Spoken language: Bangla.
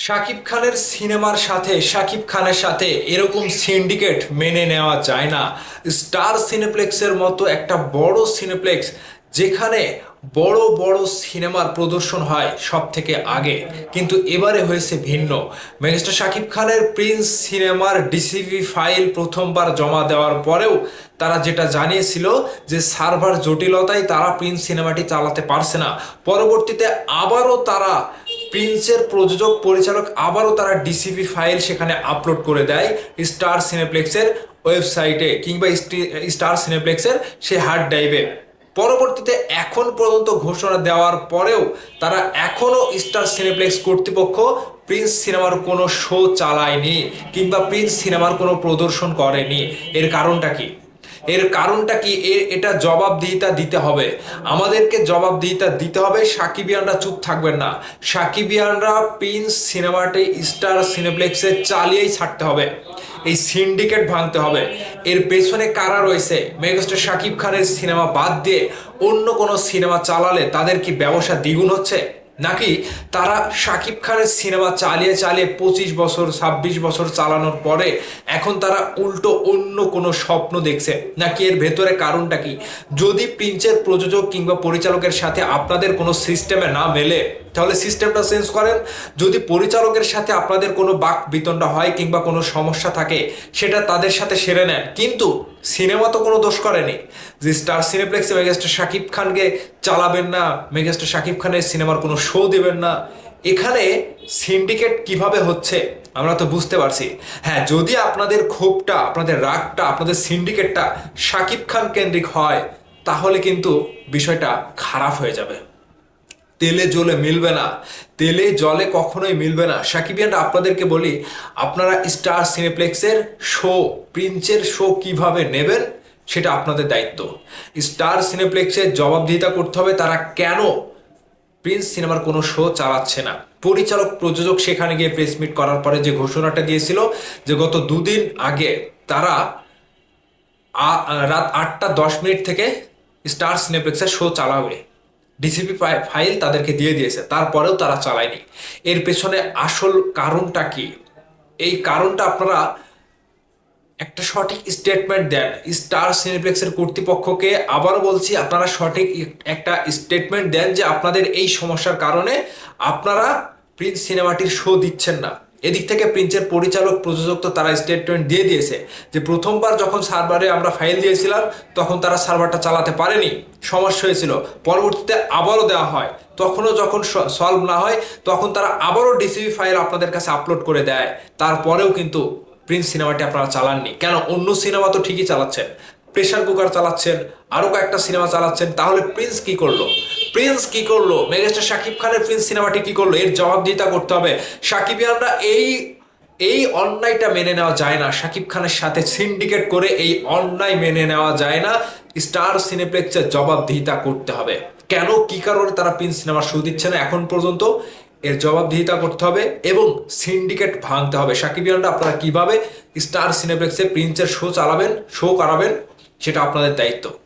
শাকিব খানের সিনেমার সাথে শাকিব খানের সাথে এরকম সিন্ডিকেট মেনে নেওয়া যায় না। স্টার সিনেপ্লেক্সের মতো একটা বড় সিনেপ্লেক্স, যেখানে বড় বড় সিনেমার প্রদর্শন হয় সব থেকে আগে, কিন্তু এবারে হয়েছে ভিন্ন। মেগাস্টার শাকিব খানের প্রিন্স সিনেমার ডিসিপি ফাইল প্রথমবার জমা দেওয়ার পরেও তারা যেটা জানিয়েছিল যে সার্ভার জটিলতায় তারা প্রিন্স সিনেমাটি চালাতে পারছে না। পরবর্তীতে আবারও তারা প্রিন্সের প্রযোজক পরিচালক আবারও তারা ডিসিপি ফাইল সেখানে আপলোড করে দেয় স্টার সিনেপ্লেক্সের ওয়েবসাইটে কিংবা স্টার সিনেপ্লেক্সের সে হার্ড ড্রাইভে। পরবর্তীতে এখন পর্যন্ত ঘোষণা দেওয়ার পরেও তারা এখনও স্টার সিনেপ্লেক্স কর্তৃপক্ষ প্রিন্স সিনেমার কোনো শো চালায়নি কিংবা প্রিন্স সিনেমার কোনো প্রদর্শন করেনি। এর কারণটা কি? এটা জবাবদিহিতা দিতে হবে, আমাদেরকে জবাবদিহিতা দিতে হবে। সাকিবিয়ানরা চুপ থাকবেন না। সাকিবিয়ানরা প্রিন্স সিনেমাটি স্টার সিনেপ্লেক্সে চালিয়েই ছাড়তে হবে। এই সিন্ডিকেট ভাঙতে হবে। এর পেছনে কারা রয়েছে? মেগাস্টার শাকিব খানের সিনেমা বাদ দিয়ে অন্য কোনো সিনেমা চালালে তাদের কি ব্যবসা দ্বিগুণ হচ্ছে, নাকি তারা শাকিব খানের সিনেমা চালিয়ে চালিয়ে 25 বছর 26 বছর চালানোর পরে এখন তারা উল্টো অন্য কোনো স্বপ্ন দেখছে, নাকি এর ভেতরে কারণটা কি? যদি প্রিন্সের প্রযোজক কিংবা পরিচালকের সাথে আপনাদের কোনো সিস্টেমে না মেলে, তাহলে সিস্টেমটা চেঞ্জ করেন। যদি পরিচালকের সাথে আপনাদের কোনো বাক বিতণ্ডা হয় কিংবা কোনো সমস্যা থাকে, সেটা তাদের সাথে সেরে নেন। কিন্তু সিনেমা তো কোনো দোষ করেনি যে স্টার সিনেপ্লেক্সে মেগাস্টার শাকিব খানকে চালাবেন না, মেগাস্টার শাকিব খানের সিনেমার কোনো শো দেবেন না। এখানে সিন্ডিকেট কিভাবে হচ্ছে আমরা তো বুঝতে পারছি। হ্যাঁ, যদি আপনাদের ক্ষোভটা, আপনাদের রাগটা, আপনাদের সিন্ডিকেটটা শাকিব খান কেন্দ্রিক হয়, তাহলে কিন্তু বিষয়টা খারাপ হয়ে যাবে। তেলে জলে মিলবে না, তেলে জলে কখনোই মিলবে না। সাকিবিয়ানরা আপনাদেরকে বলি, আপনারা স্টার সিনেপ্লেক্সের শো, প্রিন্সের শো কিভাবে নেবেন সেটা আপনাদের দায়িত্ব। স্টার সিনেপ্লেক্সের জবাবদিহিতা করতে হবে তারা কেন প্রিন্স সিনেমার কোনো শো চালাচ্ছে না। পরিচালক প্রযোজক সেখানে গিয়ে প্রেস মিট করার পরে যে ঘোষণাটা দিয়েছিল যে গত দুদিন আগে তারা রাত 8টা 10 মিনিট থেকে স্টার সিনেপ্লেক্সের শো চালাবে, ডিসিপি ফাইল তাদেরকে দিয়ে দিয়েছে, তারপরেও তারা চালায়নি। এর পেছনে আসল কারণটা কি? এই কারণটা আপনারা একটা সঠিক স্টেটমেন্ট দেন স্টার সিনেপ্লেক্সের কর্তৃপক্ষকে। আবারও বলছি, আপনারা সঠিক একটা স্টেটমেন্ট দেন যে আপনাদের এই সমস্যার কারণে আপনারা প্রিন্স সিনেমাটির শো দিচ্ছেন না। এদিক থেকে প্রিন্সের পরিচালক প্রযোজক তো তারা স্টেটমেন্ট দিয়ে দিয়েছে যে প্রথমবার যখন সার্ভারে আমরা ফাইল দিয়েছিলাম তখন তারা সার্ভারটা চালাতে পারেনি, সমস্যা হয়েছিল। পরবর্তীতে আবারও দেওয়া হয়, তখনও যখন সলভ না হয় তখন তারা আবারও ডিসিপি ফাইল আপনাদের কাছে আপলোড করে দেয়। তারপরেও কিন্তু প্রিন্স সিনেমাটি আপনারা চালাননি কেন? অন্য সিনেমা তো ঠিকই চালাচ্ছেন, প্রেশার কুকার চালাচ্ছেন, আরো কয়েকটা সিনেমা চালাচ্ছেন, তাহলে প্রিন্স কি করলো? প্রিন্স কি করলো? মেগাস্টার শাকিব খানের প্রিন্স সিনেমাটি কি করলো? এর জবাবদিহিতা করতে হবে। সাকিবিয়ানরা এই এই অন্যায়টা মেনে নেওয়া যায় না। শাকিব খানের সাথে সিন্ডিকেট করে এই অন্যায় মেনে নেওয়া যায় না। স্টার সিনেপ্লেক্সের জবাবদিহিতা করতে হবে। কেন, কি কারণে তারা প্রিন্স সিনেমার শো দিচ্ছে না এখন পর্যন্ত, এর জবাবদিহিতা করতে হবে এবং সিন্ডিকেট ভাঙতে হবে। সাকিবিয়ানরা আপনারা কিভাবে স্টার সিনেপ্লেক্সে প্রিন্সের শো চালাবেন, শো করাবেন, সেটা আপনাদের দায়িত্ব।